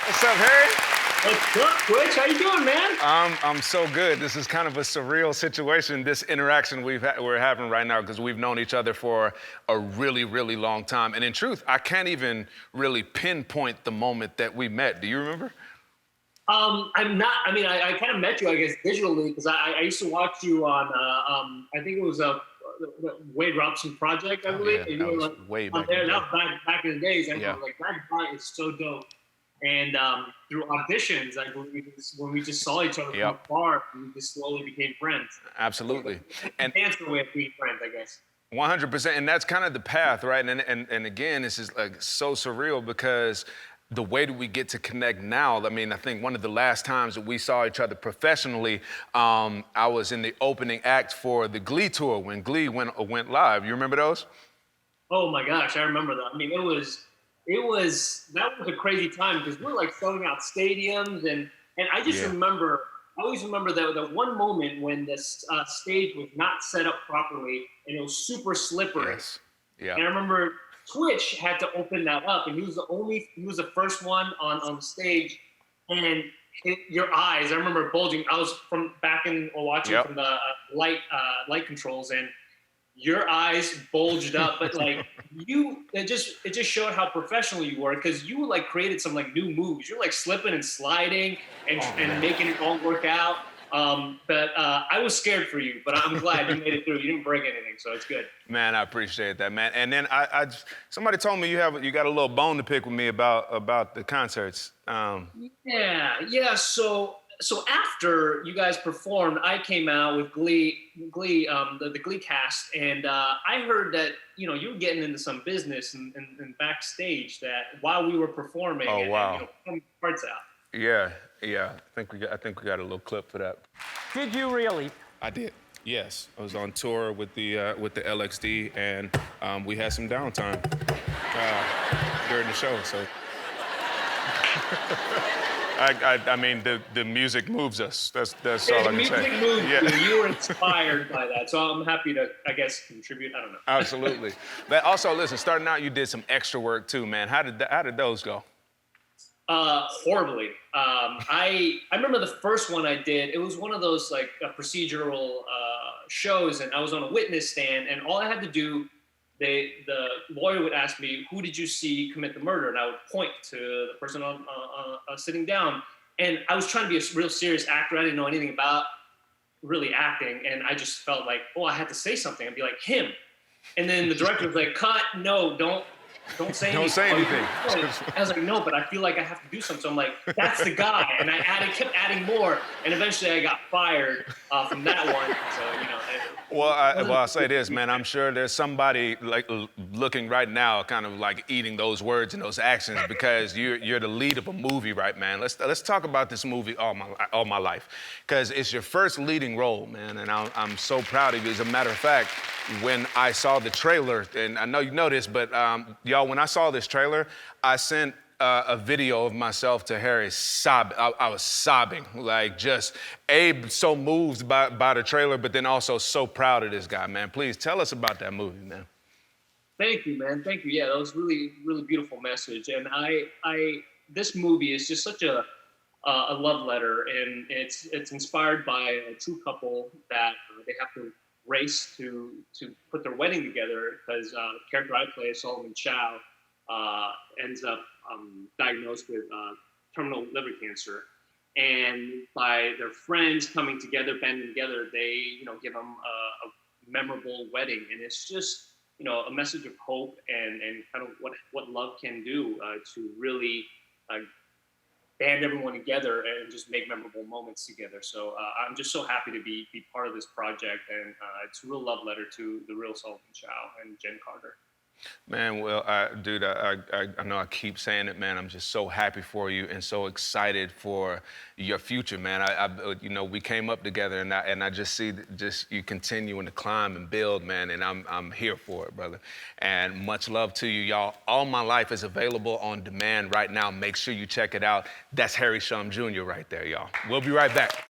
What's up, Harry? What's up, Twitch? How you doing, man? I'm so good. This is kind of a surreal situation, this interaction we're having right now, because we've known each other for a really, really long time. And in truth, I can't even really pinpoint the moment that we met. Do you remember? I'm not. I mean, I kind of met you, I guess, digitally because I used to watch you on. I think it was a Wade Robson project, I Oh believe. yeah, And that you were was like, way on back in there. the That day. was back in the days. And I Yeah. was like, that guy is so dope. And through auditions, I believe, when we just saw each other from Yep. afar, we just slowly became friends. Absolutely. And Dance the way of being friends, I guess. 100%, and that's kind of the path, right? And again, this is like so surreal because the way that we get to connect now. I mean, I think one of the last times that we saw each other professionally, I was in the opening act for the Glee tour when Glee went live. You remember those? Oh my gosh, I remember that. I mean, that was a crazy time because we're like selling out stadiums and I just Yeah. remember I always remember that one moment when this stage was not set up properly and it was super slippery. Yes. Yeah. And I remember Twitch had to open that up, and he was the first one on stage, and your eyes, I remember bulging. I was from back in watching Yep. from the light controls, and your eyes bulged up, but like it just showed how professional you were because you like created some like new moves. You're like slipping and sliding and making it all work out. But I was scared for you, but I'm glad you made it through. You didn't break anything, so it's good. Man, I appreciate that, man. And then somebody told me you got a little bone to pick with me about the concerts. Yeah. So after you guys performed, I came out with the Glee cast, and I heard that you were getting into some business and backstage that while we were performing, Oh wow. and pulling parts out. Yeah. I think we got a little clip for that. Did you really? I did. Yes, I was on tour with the LXD, and we had some downtime during the show. So, I mean, the music moves us. That's all I The can music say. moved Yeah. you. You were inspired by that, so I'm happy to, I guess, contribute. I don't know. Absolutely. But also, listen, starting out, you did some extra work too, man. How did those go? Horribly. I remember the first one I did. It was one of those like procedural shows, and I was on a witness stand, and all I had to do, the lawyer would ask me, "Who did you see commit the murder?" And I would point to the person on sitting down. And I was trying to be a real serious actor. I didn't know anything about really acting, and I just felt like, oh, I had to say something. I'd be like, him. And then the director was like, cut, no, don't say anything. Don't say anything. I was like, no, but I feel like I have to do something. So I'm like, that's the guy. And I kept adding more. And eventually I got fired from that one. So, Well, I'll say this, man. I'm sure there's somebody like looking right now, kind of like eating those words and those actions because you're the lead of a movie, right, man? Let's talk about this movie all my life, because it's your first leading role, man, and I'm so proud of you. As a matter of fact, when I saw the trailer, and I know you know this, but y'all, when I saw this trailer, I sent a video of myself to Harry sobbing. I was sobbing, like just so moved by the trailer, but then also so proud of this guy, man. Please tell us about that movie, man. thank you, man. Thank you. Yeah, that was really, really beautiful message. And this movie is just such a love letter, and it's inspired by a true couple that they have to race to put their wedding together because the character I play, Solomon Chow, ends up diagnosed with terminal liver cancer. And by their friends coming together, banding together, they give them a memorable wedding, and it's just a message of hope and kind of what love can do to really band everyone together and just make memorable moments together. So I'm just so happy to be part of this project, and it's a real love letter to the real Sullivan Chow and Jen Carter. Man, well, dude, I know I keep saying it, man. I'm just so happy for you and so excited for your future, man. We came up together, and I just see just you continuing to climb and build, man. And I'm here for it, brother. And much love to you, y'all. All My Life is available on demand right now. Make sure you check it out. That's Harry Shum Jr. right there, y'all. We'll be right back.